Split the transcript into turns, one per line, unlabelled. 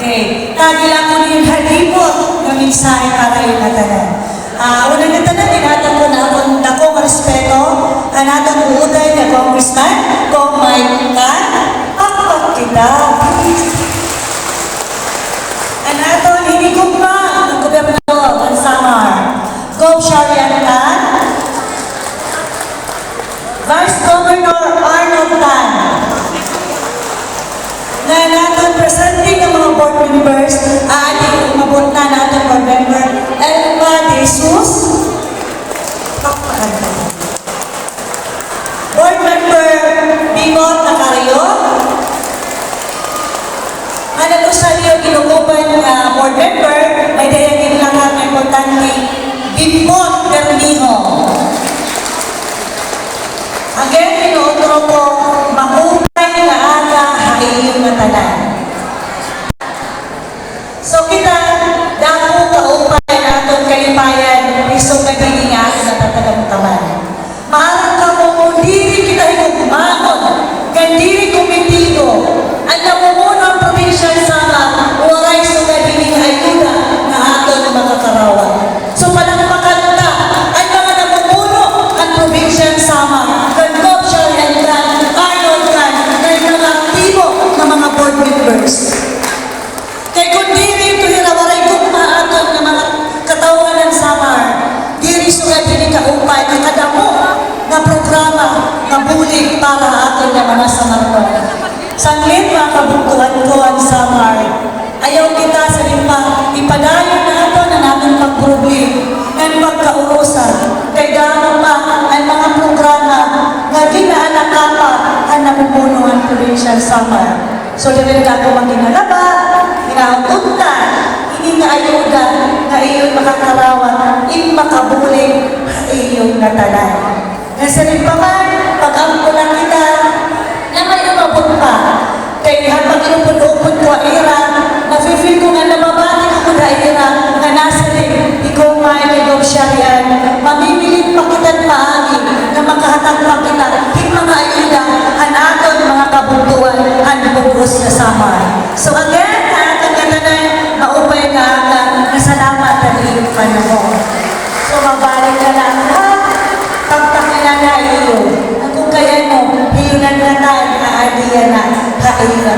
Okay. Tagila ko yung halipot ng mensahe para yung natanan. Unang natanan, inatang ko na akong respeto, anatang uuday na congressman, kung may pakpak kita. Anatang hinigugma ng gobyerno ng Samar, Gov. Sharian Tan, Vice Governor Arnold Tan, na natin presenting ng mga board members, ating umabot na natin board member, Elma De Jesus, board member Bimot Nacario, Analusalio Ginuguban board member, may dayagin lang ang importante, Bimot Bernijo. Again, inuutro ko, mahupay na aga, haiyong natanan. So kita, dako kaupay na itong kalipayan, isong nagiging ako na tatagamukaman. Maharap ka mo, diri kita higugmaon, gandiri komitigo, ang namumuno ang provincial sama, waray so nagiging ayuda na aton makakarawan. So palangpakan ta, ang mga namumuno ang provincial sama, kaya kung diri ito hirawaray kong maaton ng mga katawan ng Samar, diri sugat hindi kaupay ng kadamo na programa na bulig para aton ng mga Samarnon. Sanglit mga kabungkuhan ko ang Samar, ayaw kita sa limpa, ipadayon na ito na natin pagproblem ng pagkaurusan. Kaya gano'n pa ang mga programa na ginaalakapa ang namumuno ang provincial Samar. So, dito na ako magkinalaba, kinautunta, hindi na ayuda na iyon makakarawan, makabuling iyong natanan. Nasalit pa man, pag-ampulan kita, na may umabot pa. Kaya habang inupod-upod ko ang ira, na-feel ko nga nababati ko na ira, na nasalit, ikaw may Gov. Sharian, mamimilit pa kita't maagi, na makahatag pa kita, hindi mga ayuda, hanaton mga kabuntuan, bugos na Samar. So again, atong katanan, maupay na aga, nasalamat ang iyong panahon. So mabalik ka lang ha, pagpakilala iyo, kung kaya mo, hiyunan na tayo, kaadiyan na, kaila.